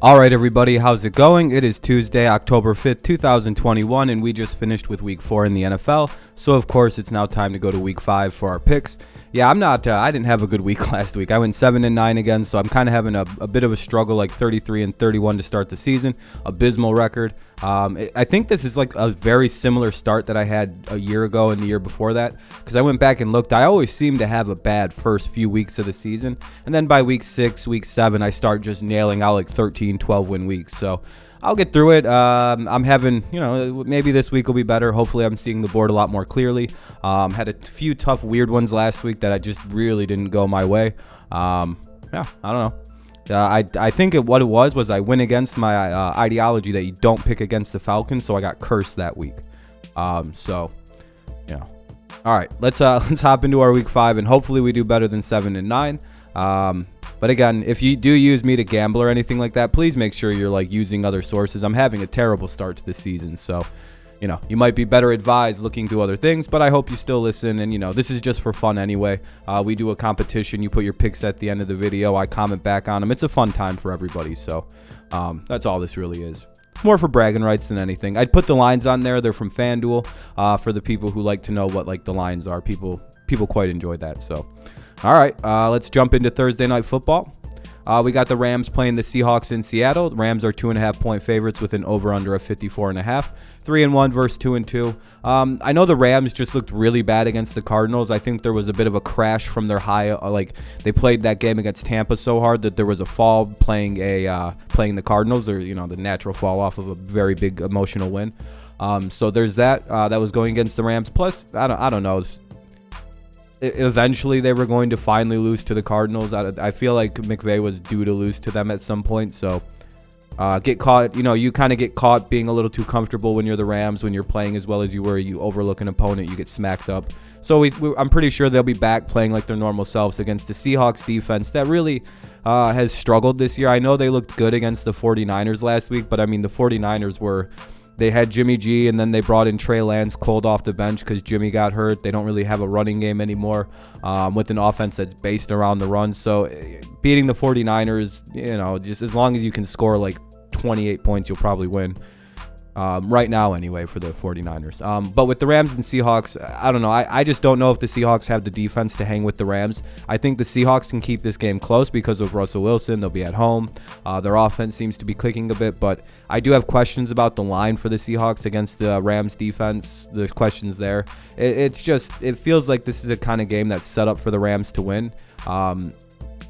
All right, everybody, how's it going? It is Tuesday, October 5th, 2021, and we just finished with Week 4 in the NFL. So, of course, it's now time to go to Week 5 for our picks. Yeah, I didn't have a good week last week. I went 7-9 again, so I'm kind of having a bit of a struggle, like 33-31 to start the season. Abysmal record. I think this is like a very similar start that I had a year ago and the year before that, because I went back and looked. I always seem to have a bad first few weeks of the season, and then by week 6, week 7, I start just nailing out like 13, 12 win weeks. So I'll get through it. I'm having, maybe this week will be better. Hopefully I'm seeing the board a lot more clearly. Had a few tough, weird ones last week that I just really didn't go my way. I don't know. I think what it was I went against my ideology that you don't pick against the Falcons, so I got cursed that week. All right, let's hop into our week 5, and hopefully we do better than 7-9. But again, if you do use me to gamble or anything like that, please make sure you're like using other sources. I'm having a terrible start to the season, so you might be better advised looking to other things, but I hope you still listen. And this is just for fun anyway. We do a competition. You put your picks at the end of the video. I comment back on them. It's a fun time for everybody. So that's all this really is. More for bragging rights than anything. I'd put the lines on there. They're from FanDuel for the people who like to know what like the lines are. People quite enjoy that. So all right, let's jump into Thursday Night Football. We got the Rams playing the Seahawks in Seattle. The Rams are 2.5-point favorites with an over-under of 54.5. 3-1 versus 2-2. I know the Rams just looked really bad against the Cardinals. I think there was a bit of a crash from their high. They played that game against Tampa so hard that there was a fall playing the Cardinals, or the natural fall off of a very big emotional win. So there's that. That was going against the Rams. Plus, I don't know. Eventually, they were going to finally lose to the Cardinals. I feel like McVay was due to lose to them at some point. So get caught. You kind of get caught being a little too comfortable when you're the Rams. When you're playing as well as you were, you overlook an opponent, you get smacked up. So I'm pretty sure they'll be back playing like their normal selves against the Seahawks defense that really has struggled this year. I know they looked good against the 49ers last week, but I mean the 49ers they had Jimmy G, and then they brought in Trey Lance cold off the bench because Jimmy got hurt. They don't really have a running game anymore with an offense that's based around the run. So beating the 49ers, just as long as you can score like 28 points, you'll probably win. Right now anyway for the 49ers. But with the Rams and Seahawks, I don't know. I just don't know if the Seahawks have the defense to hang with the Rams. I think the Seahawks can keep this game close because of Russell Wilson. They'll be at home. Their offense seems to be clicking a bit, but I do have questions about the line for the Seahawks against the Rams defense. There's questions there. It feels like this is a kind of game that's set up for the Rams to win.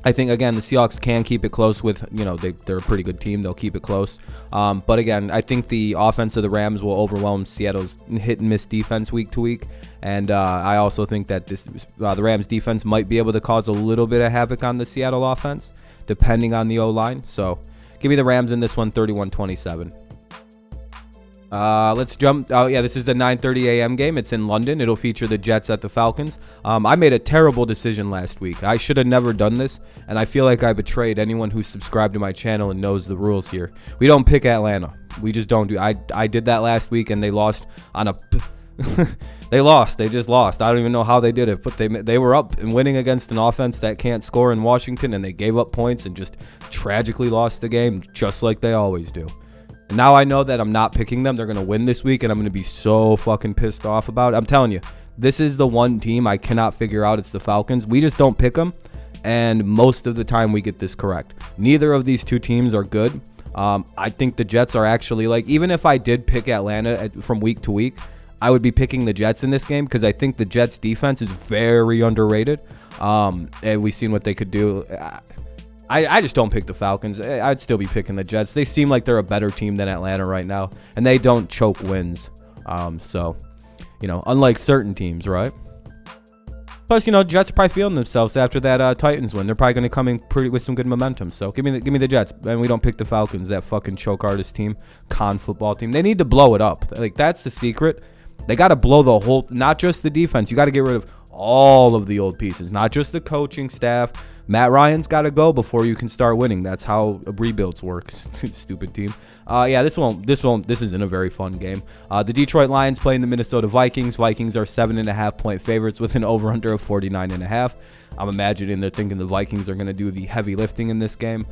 I think, again, the Seahawks can keep it close with, they're a pretty good team. They'll keep it close. But, again, I think the offense of the Rams will overwhelm Seattle's hit-and-miss defense week to week. And I also think that the Rams defense might be able to cause a little bit of havoc on the Seattle offense, depending on the O-line. So give me the Rams in this one, 31-27. Let's jump. Oh, yeah, this is the 9:30 a.m. game. It's in London. It'll feature the Jets at the Falcons. I made a terrible decision last week. I should have never done this, and I feel like I betrayed anyone who's subscribed to my channel and knows the rules here. We don't pick Atlanta. We just don't do. I did that last week, and they lost on a. They lost. They just lost. I don't even know how they did it, but they were up and winning against an offense that can't score in Washington, and they gave up points and just tragically lost the game, just like they always do. Now I know that I'm not picking them. They're going to win this week, and I'm going to be so fucking pissed off about it. I'm telling you, this is the one team I cannot figure out. It's the Falcons. We just don't pick them, and most of the time we get this correct. Neither of these two teams are good. I think the Jets are actually, even if I did pick Atlanta from week to week, I would be picking the Jets in this game because I think the Jets' defense is very underrated, and we've seen what they could do. I just don't pick the Falcons. I'd still be picking the Jets. They seem like they're a better team than Atlanta right now, and they don't choke wins. Unlike certain teams, right? Plus, Jets are probably feeling themselves after that Titans win. They're probably going to come in with some good momentum. So give me the Jets, and we don't pick the Falcons. That fucking choke artist team, con football team. They need to blow it up. That's the secret. They got to blow the whole, not just the defense. You got to get rid of all of the old pieces, not just the coaching staff. Matt Ryan's got to go before you can start winning. That's how rebuilds work. Stupid team. This isn't a very fun game. The Detroit Lions playing the Minnesota Vikings. Vikings are 7.5-point favorites with an over-under of 49.5. I'm imagining they're thinking the Vikings are going to do the heavy lifting in this game.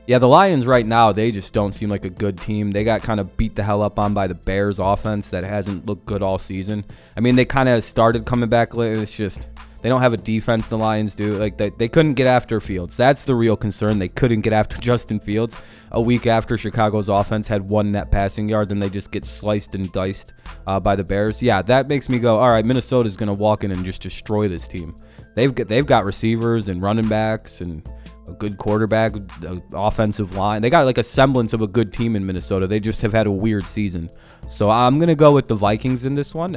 Yeah, the Lions right now, they just don't seem like a good team. They got kind of beat the hell up on by the Bears offense that hasn't looked good all season. I mean, they kind of started coming back late. It's just they don't have a defense, the Lions do. Like they couldn't get after Fields. That's the real concern. They couldn't get after Justin Fields. A week after Chicago's offense had 1 net passing yard, then they just get sliced and diced by the Bears. Yeah, that makes me go, all right, Minnesota's going to walk in and just destroy this team. They've got receivers and running backs and a good quarterback, offensive line. They got like a semblance of a good team in Minnesota. They just have had a weird season. So I'm going to go with the Vikings in this one.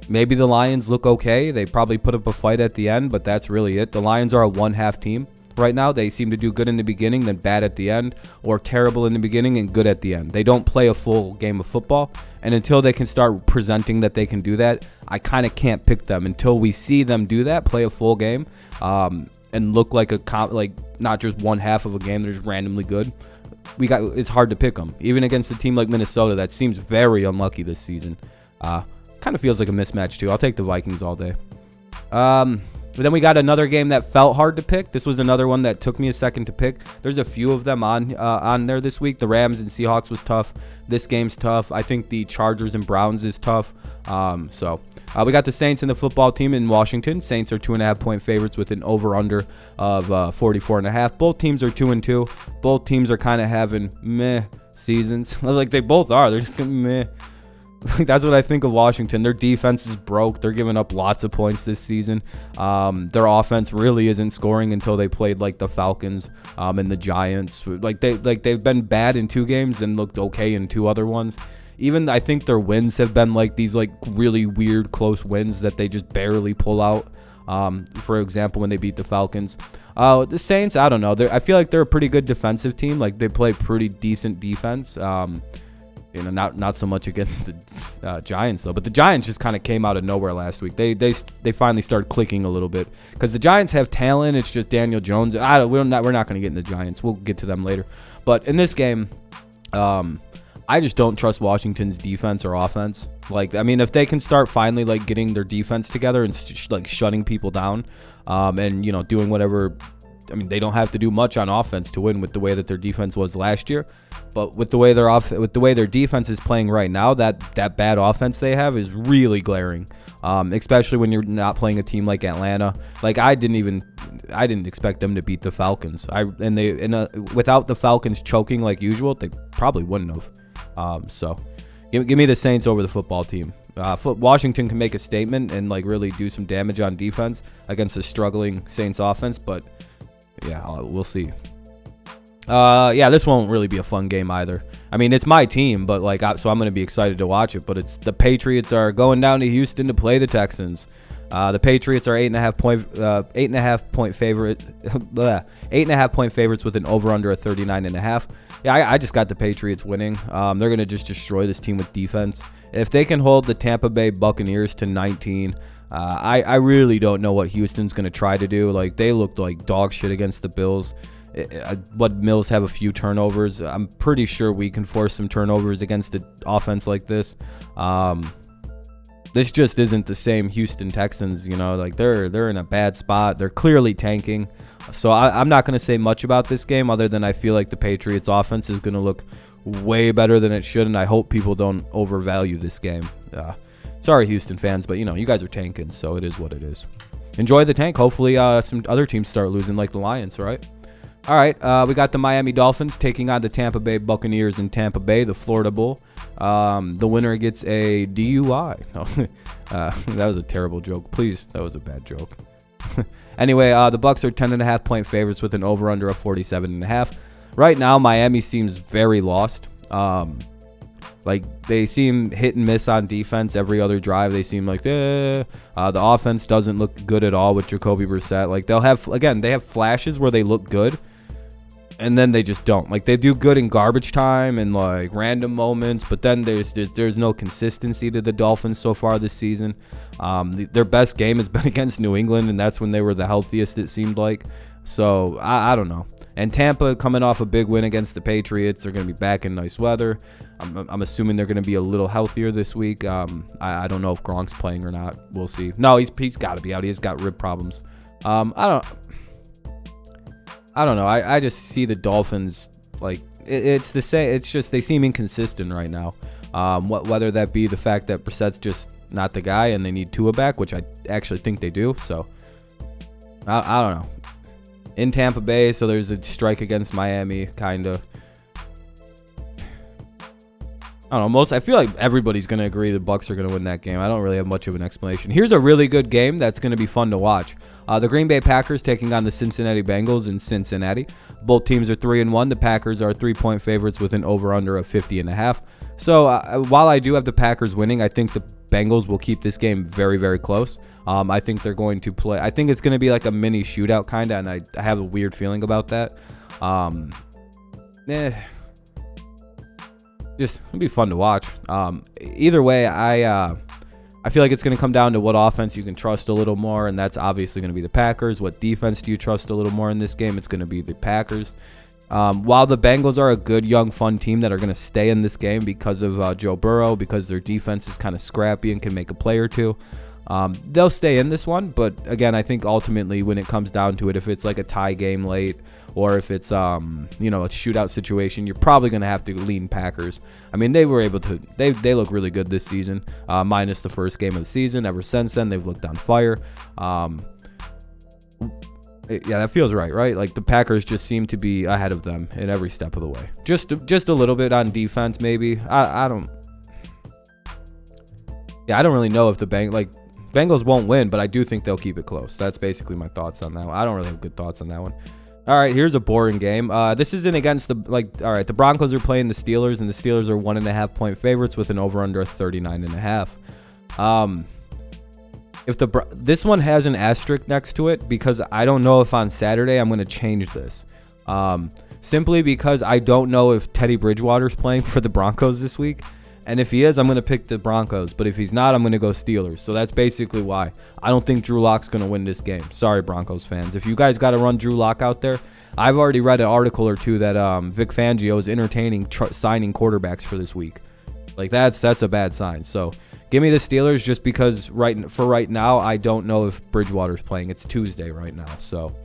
Maybe the Lions look okay. They probably put up a fight at the end, but that's really it. The Lions are a 1/2 team right now. They seem to do good in the beginning, then bad at the end, or terrible in the beginning and good at the end. They don't play a full game of football, and until they can start presenting that they can do that, I kind of can't pick them until we see them do that, play a full game, and look like not just 1/2 of a game. They're just randomly good. It's hard to pick them, even against a team like Minnesota that seems very unlucky this season. Kind of feels like a mismatch too. I'll take the Vikings all day. But then we got another game that felt hard to pick. This was another one that took me a second to pick. There's a few of them on there this week. The Rams and Seahawks was tough. This game's tough. I think the Chargers and Browns is tough. We got the Saints and the football team in Washington. Saints are 2.5-point favorites with an over/under of 44.5. Both teams are 2-2. Both teams are kind of having meh seasons. Like they both are. They're just meh. That's what I think of Washington. Their defense is broke. They're giving up lots of points this season. Their offense really isn't scoring until they played like the Falcons and the Giants. They've been bad in 2 games and looked okay in 2 other ones. Even I think their wins have been like these like really weird close wins that they just barely pull out. For example, when they beat the Falcons. The Saints, I don't know. I feel like they're a pretty good defensive team. Like they play pretty decent defense. Not so much against the Giants though, but the Giants just kind of came out of nowhere last week. They finally started clicking a little bit because the Giants have talent. It's just Daniel Jones. We're not going to get into the Giants. We'll get to them later. But in this game, I just don't trust Washington's defense or offense. Like, I mean, if they can start finally like getting their defense together and like shutting people down, and doing whatever. I mean, they don't have to do much on offense to win with the way that their defense was last year, but with the way their defense is playing right now, that bad offense they have is really glaring. Especially when you're not playing a team like Atlanta. Like I didn't expect them to beat the Falcons. Without the Falcons choking like usual, they probably wouldn't have. So give me the Saints over the football team. Washington can make a statement and like really do some damage on defense against a struggling Saints offense, but yeah, we'll see. This won't really be a fun game either. I mean, it's my team, but so I'm going to be excited to watch it. But it's the Patriots are going down to Houston to play the Texans. The Patriots are 8.5-point favorite, 8.5-point favorites with an over/under of 39.5. Yeah, I just got the Patriots winning. They're going to just destroy this team with defense. If they can hold the Tampa Bay Buccaneers to 19. I really don't know what Houston's going to try to do. Like, they looked like dog shit against the Bills. But Mills have a few turnovers. I'm pretty sure we can force some turnovers against the offense like this. This just isn't the same Houston Texans, like they're in a bad spot. They're clearly tanking. So I'm not going to say much about this game other than I feel like the Patriots offense is going to look way better than it should, and I hope people don't overvalue this game. Sorry, Houston fans, but you guys are tanking, so it is what it is. Enjoy the tank. Hopefully, some other teams start losing like the Lions, right? All right, we got the Miami Dolphins taking on the Tampa Bay Buccaneers in Tampa Bay, the Florida Bowl. The winner gets a DUI. That was a terrible joke. Please, that was a bad joke. Anyway, the Bucs are 10.5-point favorites with an over/under of 47.5. Right now, Miami seems very lost. They seem hit and miss on defense every other drive. They seem like the offense doesn't look good at all with Jacoby Brissett. Like they have flashes where they look good, and then they just don't. Like they do good in garbage time and like random moments, but then there's no consistency to the Dolphins so far this season. Their best game has been against New England, and that's when they were the healthiest, it seemed like. So I don't know. And Tampa coming off a big win against the Patriots. They're going to be back in nice weather. I'm assuming they're going to be a little healthier this week. I don't know if Gronk's playing or not. We'll see. No, he's got to be out. He's got rib problems. I I don't know. I just see the Dolphins like it's the same. It's just they seem inconsistent right now. Whether that be the fact that Brissett's just not the guy and they need Tua back, which I actually think they do. So I don't know. In Tampa Bay, so there's a strike against Miami, kind of. I don't know. I feel like everybody's going to agree the Bucs are going to win that game. I don't really have much of an explanation. Here's a really good game that's going to be fun to watch. The Green Bay Packers taking on the Cincinnati Bengals in Cincinnati. Both teams are 3-1. The Packers are 3-point favorites with an over-under of 50.5. So while I do have the Packers winning, I think the Bengals will keep this game very, very close. I think they're going to play. I think it's going to be like a mini shootout kind of, and I have a weird feeling about that. Just it'll be fun to watch. Either way, I feel like it's going to come down to what offense you can trust a little more, and that's obviously going to be the Packers. What defense do you trust a little more in this game? It's going to be the Packers. While the Bengals are a good, young, fun team that are going to stay in this game because of Joe Burrow, because their defense is kind of scrappy and can make a play or two, they'll stay in this one. But again, I think ultimately when it comes down to it, if it's like a tie game late or if it's a shootout situation, you're probably going to have to lean Packers. I mean, they were able to they look really good this season, minus the first game of the season. Ever since then, they've looked on fire. Yeah, that feels right? Like the Packers just seem to be ahead of them in every step of the way. Just a little bit on defense, maybe. I don't really know if the Bengals won't win, but I do think they'll keep it close. That's basically my thoughts on that one. I don't really have good thoughts on that one. All right, here's a boring game. This isn't against the Broncos are playing the Steelers, and the Steelers are 1.5-point favorites with an over-under of 39.5. This one has an asterisk next to it because I don't know if on Saturday I'm going to change this. Simply because I don't know if Teddy Bridgewater's playing for the Broncos this week. And if he is, I'm going to pick the Broncos. But if he's not, I'm going to go Steelers. So that's basically why. I don't think Drew Lock's going to win this game. Sorry, Broncos fans. If you guys got to run Drew Lock out there, I've already read an article or two that Vic Fangio is entertaining signing quarterbacks for this week. Like, that's a bad sign. So give me the Steelers just because right now, I don't know if Bridgewater's playing. It's Tuesday right now. So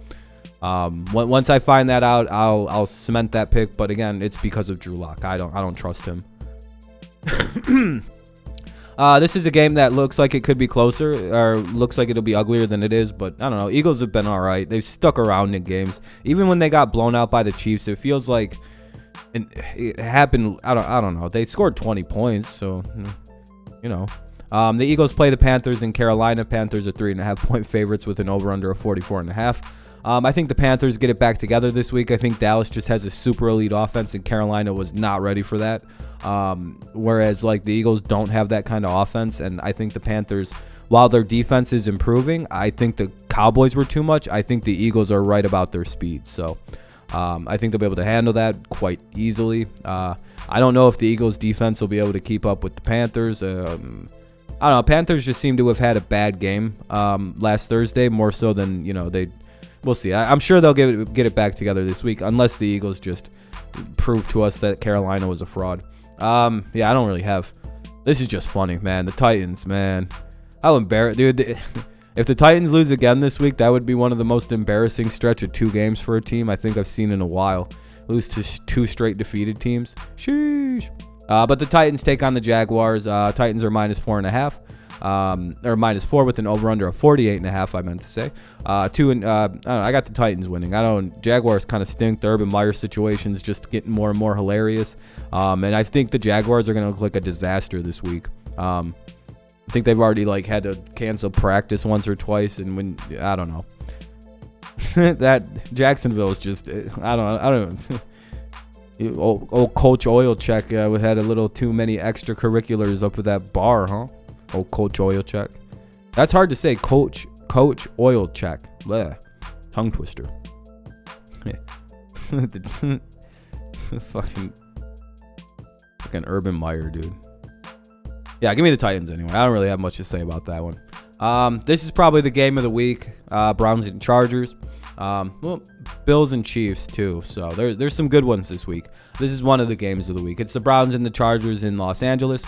once I find that out, I'll cement that pick. But again, it's because of Drew Lock. I don't trust him. This is a game that looks like it could be closer or looks like it'll be uglier than it is, but I don't know. Eagles have been all right. They've stuck around in games. Even when they got blown out by the Chiefs, it feels like it happened. I don't know. They scored 20 points, so the Eagles play the Panthers in Carolina. Panthers are 3.5-point favorites with an over-under of 44.5. I think the Panthers get it back together this week. I think Dallas just has a super elite offense, and Carolina was not ready for that. Whereas like the Eagles don't have that kind of offense, and I think the Panthers, while their defense is improving, I think the Cowboys were too much. I think the Eagles are right about their speed, so I think they'll be able to handle that quite easily. I don't know if the Eagles defense will be able to keep up with the Panthers. I don't know. Panthers just seem to have had a bad game last Thursday, more so than they. We'll see. I'm sure they'll get it back together this week, unless the Eagles just prove to us that Carolina was a fraud. I don't really have. This is just funny, man. The Titans, man. How embarrassed, dude. If the Titans lose again this week, that would be one of the most embarrassing stretch of 2 games for a team I think I've seen in a while. Lose to 2 straight defeated teams. Sheesh. But the Titans take on the Jaguars. Titans are -4.5. Or -4 with an over-under of 48.5. I meant to say. I got the Titans winning. Jaguars kind of stink. The Urban Meyer situation's just getting more and more hilarious. And I think the Jaguars are going to look like a disaster this week. I think they've already had to cancel practice once or twice, and I don't know. That Jacksonville is just I don't know. Old Coach Oil Check had a little too many extracurriculars up at that bar, huh? Old Coach Oil Check. That's hard to say. Coach Oil Check. Bleh. Tongue twister. Fucking Urban Meyer, dude. Yeah, give me the Titans anyway. I don't really have much to say about that one. This is probably the game of the week. Browns and Chargers. Bills and Chiefs too. So there's some good ones this week. This is one of the games of the week. It's the Browns and the Chargers in Los Angeles.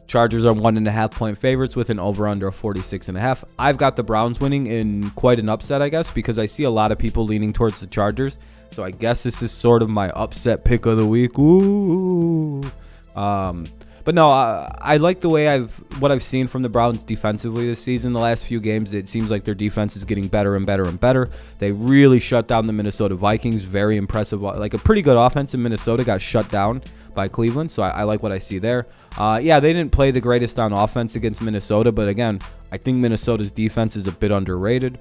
Chargers are 1.5-point favorites with an over-under of 46.5. I've got the Browns winning in quite an upset, I guess, because I see a lot of people leaning towards the Chargers. So I guess this is sort of my upset pick of the week. Ooh. But no, I like the way what I've seen from the Browns defensively this season. The last few games, it seems like their defense is getting better and better and better. They really shut down the Minnesota Vikings. Very impressive. Like a pretty good offense in Minnesota got shut down by Cleveland. So I like what I see there. Yeah, they didn't play the greatest on offense against Minnesota. But again, I think Minnesota's defense is a bit underrated.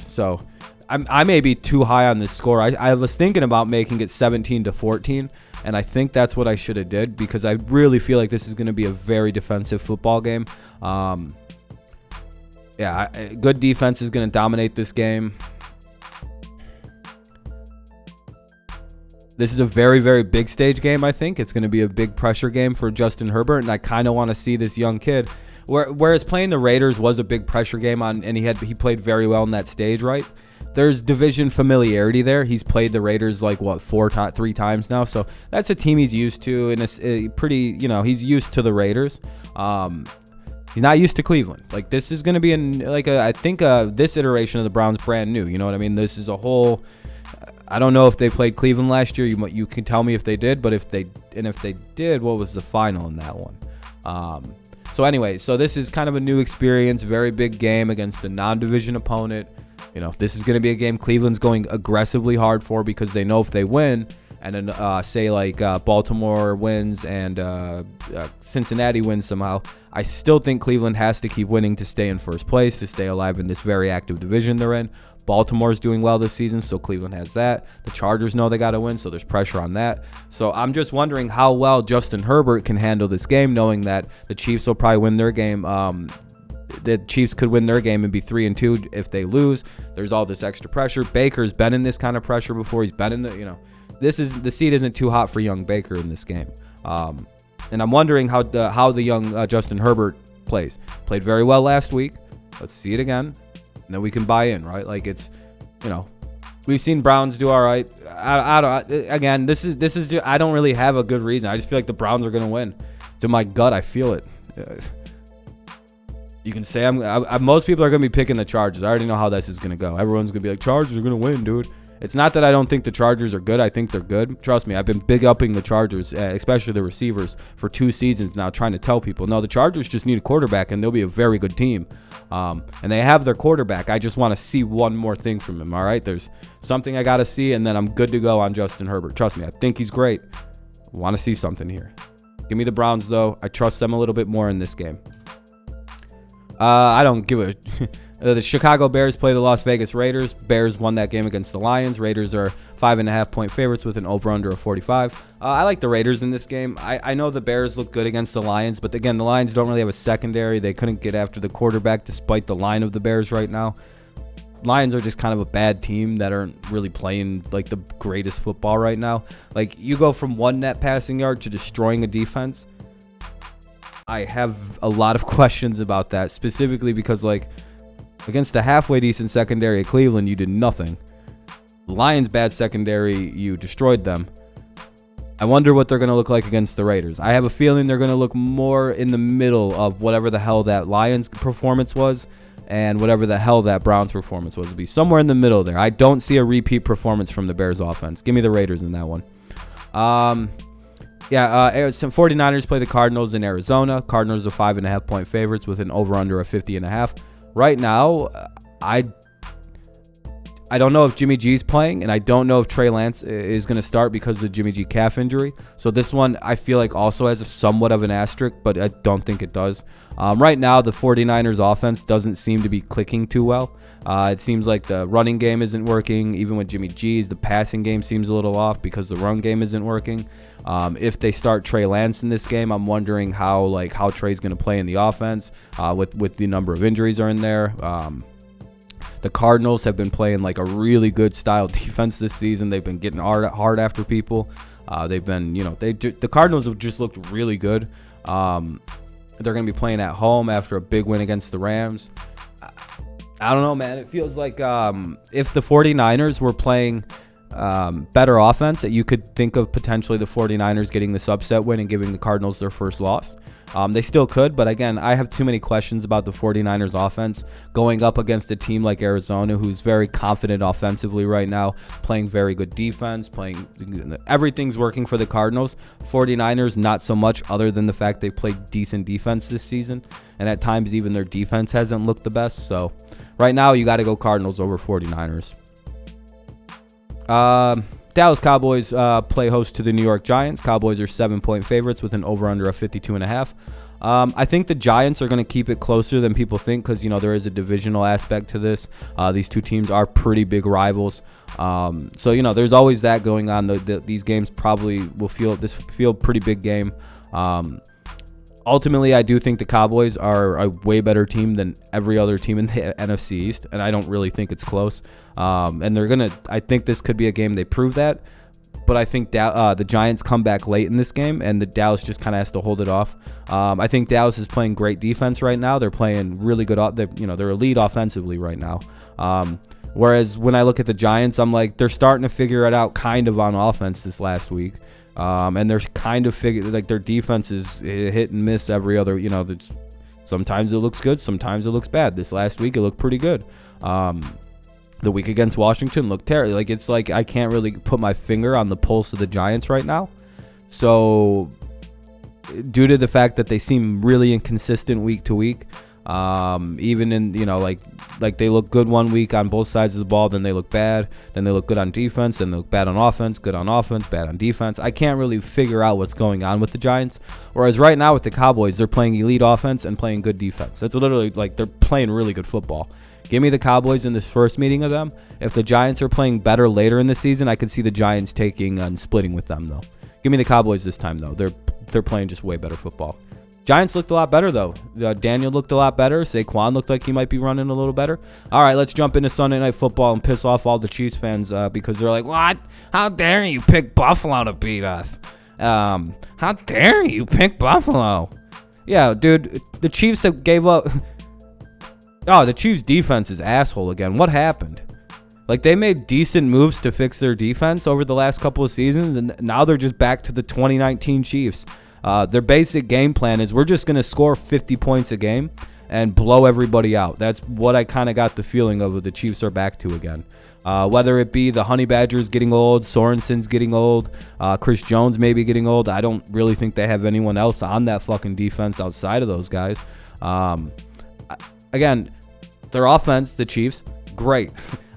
So I may be too high on this score. I was thinking about making it 17-14. And I think that's what I should have did, because I really feel like this is going to be a very defensive football game. Yeah, good defense is going to dominate this game. This is a very, very big stage game, I think. It's going to be a big pressure game for Justin Herbert, and I kind of want to see this young kid. Whereas playing the Raiders was a big pressure game, and he played very well in that stage, right? There's division familiarity there. He's played the Raiders like three times now, so that's a team he's used to, and it's pretty, he's used to the Raiders. He's not used to Cleveland. Like, this is going to be I think this iteration of the Browns brand new. You know what I mean? This is a whole. I don't know if they played Cleveland last year. You can tell me if they did, but if they did, what was the final in that one? So anyway, so this is kind of a new experience, very big game against a non-division opponent. This is going to be a game Cleveland's going aggressively hard for, because they know if they win, and then say like Baltimore wins and Cincinnati wins somehow, I still think Cleveland has to keep winning to stay in first place, to stay alive in this very active division they're in. Baltimore's doing well this season, so Cleveland has that. The Chargers know they got to win, so there's pressure on that. So I'm just wondering how well Justin Herbert can handle this game, knowing that the Chiefs will probably win their game. The Chiefs could win their game and be 3-2 if they lose. There's all this extra pressure. Baker's been in this kind of pressure before. He's been in the seat isn't too hot for young Baker in this game. And I'm wondering how the young Justin Herbert plays. Played very well last week. Let's see it again, and then we can buy in, right? Like, it's, we've seen Browns do all right. I don't really have a good reason. I just feel like the Browns are going to win. To my gut, I feel it. You can say most people are going to be picking the Chargers. I already know how this is going to go. Everyone's going to be like, Chargers are going to win, dude. It's not that I don't think the Chargers are good. I think they're good. Trust me, I've been big upping the Chargers, especially the receivers, for 2 seasons now, trying to tell people, no, the Chargers just need a quarterback, and they'll be a very good team. And they have their quarterback. I just want to see one more thing from him, all right? There's something I got to see, and then I'm good to go on Justin Herbert. Trust me, I think he's great. I want to see something here. Give me the Browns, though. I trust them a little bit more in this game. I don't give a... The Chicago Bears play the Las Vegas Raiders. Bears won that game against the Lions. Raiders are 5.5-point favorites with an over-under of 45. I like the Raiders in this game. I know the Bears look good against the Lions, but again, the Lions don't really have a secondary. They couldn't get after the quarterback despite the line of the Bears right now. Lions are just kind of a bad team that aren't really playing like the greatest football right now. Like, you go from 1 net passing yard to destroying a defense. I have a lot of questions about that, specifically because, like, against the halfway decent secondary at Cleveland, you did nothing. The Lions' bad secondary, you destroyed them. I wonder what they're going to look like against the Raiders. I have a feeling they're going to look more in the middle of whatever the hell that Lions performance was and whatever the hell that Browns performance was. It'll be somewhere in the middle there. I don't see a repeat performance from the Bears offense. Give me the Raiders in that one. Some 49ers play the Cardinals in Arizona. Cardinals are 5.5-point favorites with an over-under of 50.5. Right now, I don't know if Jimmy G's playing, and I don't know if Trey Lance is going to start because of the Jimmy G calf injury. So this one, I feel like, also has a somewhat of an asterisk, but I don't think it does. Right now, the 49ers offense doesn't seem to be clicking too well. It seems like the running game isn't working. Even with Jimmy G's, the passing game seems a little off because the run game isn't working. If they start Trey Lance in this game, I'm wondering how Trey's going to play in the offense with the number of injuries are in there. The Cardinals have been playing like a really good style defense this season. They've been getting hard after people. The Cardinals have just looked really good. They're going to be playing at home after a big win against the Rams. I don't know, man. It feels like if the 49ers were playing better offense, that you could think of potentially the 49ers getting this upset win and giving the Cardinals their first loss. They still could, but again, I have too many questions about the 49ers offense going up against a team like Arizona, who's very confident offensively right now, playing very good defense, everything's working for the Cardinals. 49ers, not so much, other than the fact they played decent defense this season, and at times even their defense hasn't looked the best. So right now, you got to go Cardinals over 49ers. Dallas Cowboys play host to the New York Giants. Cowboys are 7-point favorites with an over-under of 52.5. I think the Giants are going to keep it closer than people think because, there is a divisional aspect to this. These two teams are pretty big rivals. So, there's always that going on. These games probably will feel pretty big game. Ultimately, I do think the Cowboys are a way better team than every other team in the NFC East, and I don't really think it's close. And I think this could be a game they prove that, but I think the Giants come back late in this game, and the Dallas just kind of has to hold it off. I think Dallas is playing great defense right now. They're playing really good. They're elite offensively right now. Whereas when I look at the Giants, I'm like, they're starting to figure it out kind of on offense this last week. And they're kind of their defense is hit and miss every other, sometimes it looks good, sometimes it looks bad. This last week, it looked pretty good. The week against Washington looked terrible. It's like I can't really put my finger on the pulse of the Giants right now. So due to the fact that they seem really inconsistent week to week, even in, like they look good one week on both sides of the ball, then they look bad, then they look good on defense, then they look bad on offense, good on offense, bad on defense. I can't really figure out what's going on with the Giants. Whereas right now with the Cowboys, they're playing elite offense and playing good defense. That's literally like they're playing really good football. Give me the Cowboys in this first meeting of them. If the Giants are playing better later in the season, I could see the Giants taking and splitting with them though. Give me the Cowboys this time though. They're playing just way better football. Giants looked a lot better, though. Daniel looked a lot better. Saquon looked like he might be running a little better. All right, let's jump into Sunday Night Football and piss off all the Chiefs fans because they're like, what? How dare you pick Buffalo to beat us? How dare you pick Buffalo? Yeah, dude, the Chiefs have gave up. Oh, the Chiefs' defense is asshole again. What happened? Like, they made decent moves to fix their defense over the last couple of seasons, and now they're just back to the 2019 Chiefs. Their basic game plan is we're just going to score 50 points a game and blow everybody out. That's what I kind of got the feeling of the Chiefs are back to again. Whether it be the Honey Badgers getting old, Sorensen's getting old, Chris Jones maybe getting old. I don't really think they have anyone else on that fucking defense outside of those guys. Again, their offense, the Chiefs, great.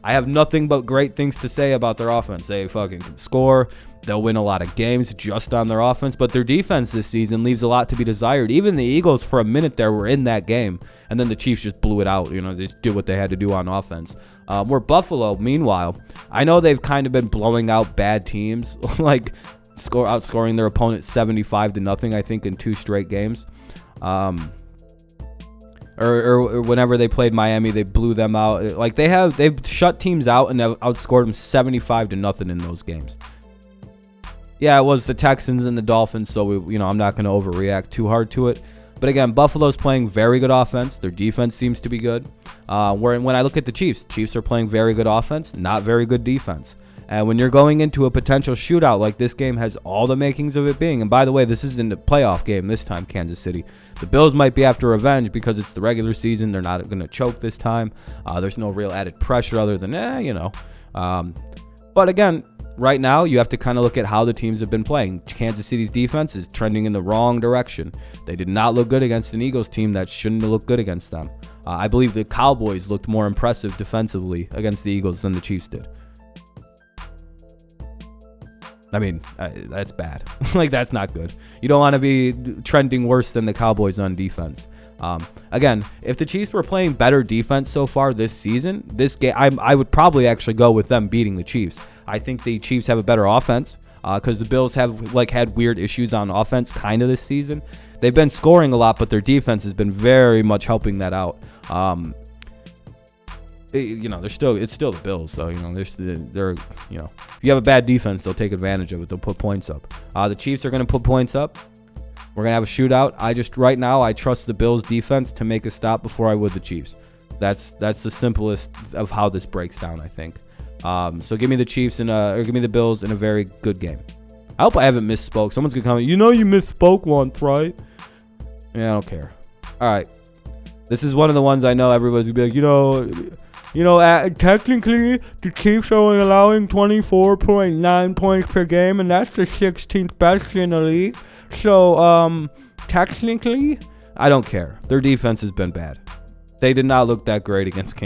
I have nothing but great things to say about their offense. They fucking can score. They'll win a lot of games just on their offense, but their defense this season leaves a lot to be desired. Even the Eagles, for a minute there, were in that game, and then the Chiefs just blew it out. They just did what they had to do on offense. Where Buffalo, meanwhile, I know they've kind of been blowing out bad teams, like outscoring their opponent 75-0, I think, in 2 straight games. Or whenever they played Miami, they blew them out. Like they've shut teams out and have outscored them 75-0 in those games. Yeah, it was the Texans and the Dolphins, so I'm not going to overreact too hard to it. But again, Buffalo's playing very good offense. Their defense seems to be good. When I look at the Chiefs are playing very good offense, not very good defense. And when you're going into a potential shootout like this game has all the makings of it being, and by the way, this isn't a playoff game this time, Kansas City. The Bills might be after revenge because it's the regular season. They're not going to choke this time. There's no real added pressure other than, But again, right now, you have to kind of look at how the teams have been playing. Kansas City's defense is trending in the wrong direction. They did not look good against an Eagles team that shouldn't have looked good against them. I believe the Cowboys looked more impressive defensively against the Eagles than the Chiefs did. I mean, that's bad. Like, that's not good. You don't want to be trending worse than the Cowboys on defense. Again, if the Chiefs were playing better defense so far this season, this game, I would probably actually go with them beating the Chiefs. I think the Chiefs have a better offense because the Bills have had weird issues on offense kind of this season. They've been scoring a lot, but their defense has been very much helping that out. It's still the Bills, so they're if you have a bad defense, they'll take advantage of it. They'll put points up. The Chiefs are going to put points up. We're going to have a shootout. Right now, I trust the Bills defense to make a stop before I would the Chiefs. That's the simplest of how this breaks down, I think. So give me the Chiefs or give me the Bills in a very good game. I hope I haven't misspoke. Someone's gonna comment. You misspoke once, right? Yeah, I don't care. All right. This is one of the ones I know everybody's gonna be like, technically the Chiefs are only allowing 24.9 points per game, and that's the 16th best in the league. So, technically, I don't care. Their defense has been bad. They did not look that great against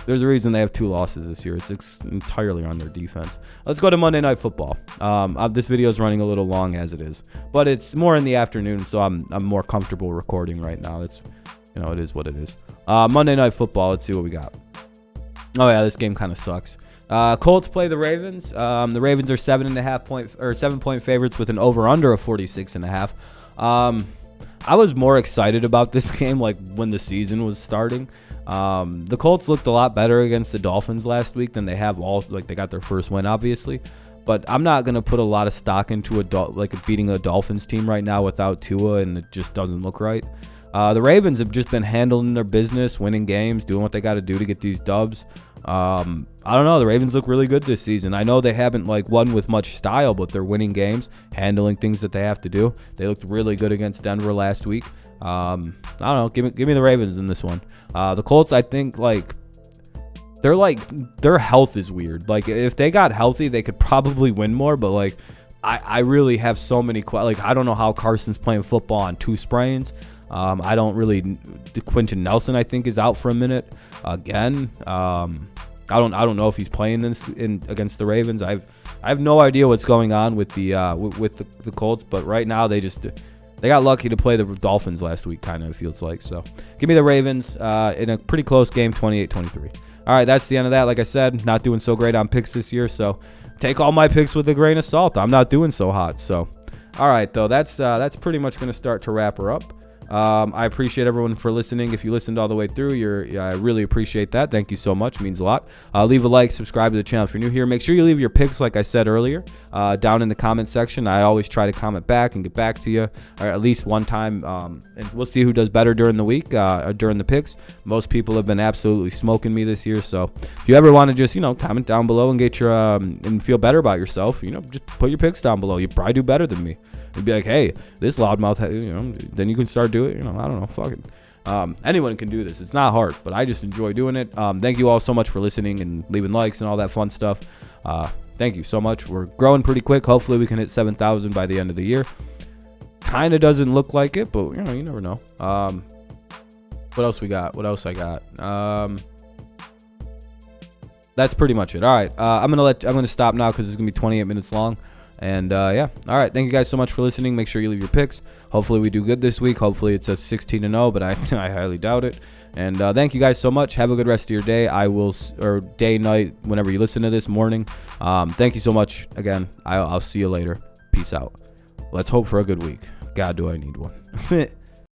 there's a reason they have 2 losses this year. It's entirely on their defense. Let's go to Monday Night Football. This video is running a little long as it is, but it's more in the afternoon, so I'm more comfortable recording right now. It's it is what it is. Monday Night Football. Let's see what we got. Oh yeah, this game kind of sucks. Colts play the Ravens. The Ravens are 7.5 favorites with an over/under of 46.5. I was more excited about this game when the season was starting. The Colts looked a lot better against the Dolphins last week than they have they got their first win, obviously. But I'm not going to put a lot of stock into beating a Dolphins team right now without Tua, and it just doesn't look right. The Ravens have just been handling their business, winning games, doing what they got to do to get these dubs. I don't know. The Ravens look really good this season. I know they haven't won with much style, but they're winning games, handling things that they have to do. They looked really good against Denver last week. I don't know. Give me the Ravens in this one. The Colts, I think their health is weird. If they got healthy, they could probably win more. But I really have so many I don't know how Carson's playing football on 2 sprains. I don't really. Quentin Nelson, I think, is out for a minute again. I don't know if he's playing against the Ravens. I have no idea what's going on with the Colts. But right now they got lucky to play the Dolphins last week. Kind of feels like. So give me the Ravens in a pretty close game, 28-23. All right, that's the end of that. Like I said, not doing so great on picks this year. So take all my picks with a grain of salt. I'm not doing so hot. So all right, though, that's pretty much going to start to wrap her up. I appreciate everyone for listening. If you listened all the way through, I really appreciate that. Thank you so much. It means a lot. Leave a like, subscribe to the channel if you're new here. Make sure you leave your picks, like I said earlier, down in the comment section. I always try to comment back and get back to you, or at least one time. And we'll see who does better during the week, during the picks. Most people have been absolutely smoking me this year. So if you ever want to just, comment down below and get your, and feel better about yourself, just put your picks down below. You probably do better than me. And be like, hey, this loudmouth, then you can start doing it. I don't know, fuck it. Anyone can do this. It's not hard, but I just enjoy doing it. Thank you all so much for listening and leaving likes and all that fun stuff. Thank you so much. We're growing pretty quick. Hopefully we can hit 7,000 by the end of the year. Kind of doesn't look like it, but you never know. What else we got? What else I got? That's pretty much it. All right. I'm gonna stop now because it's gonna be 28 minutes long. And yeah, all right. Thank you guys so much for listening. Make sure you leave your picks. Hopefully we do good this week. Hopefully it's a 16-0, but I highly doubt it. And thank you guys so much. Have a good rest of your day. Or day, night, whenever you listen to this, morning. Thank you so much again. I'll see you later. Peace out. Let's hope for a good week. God, do I need one.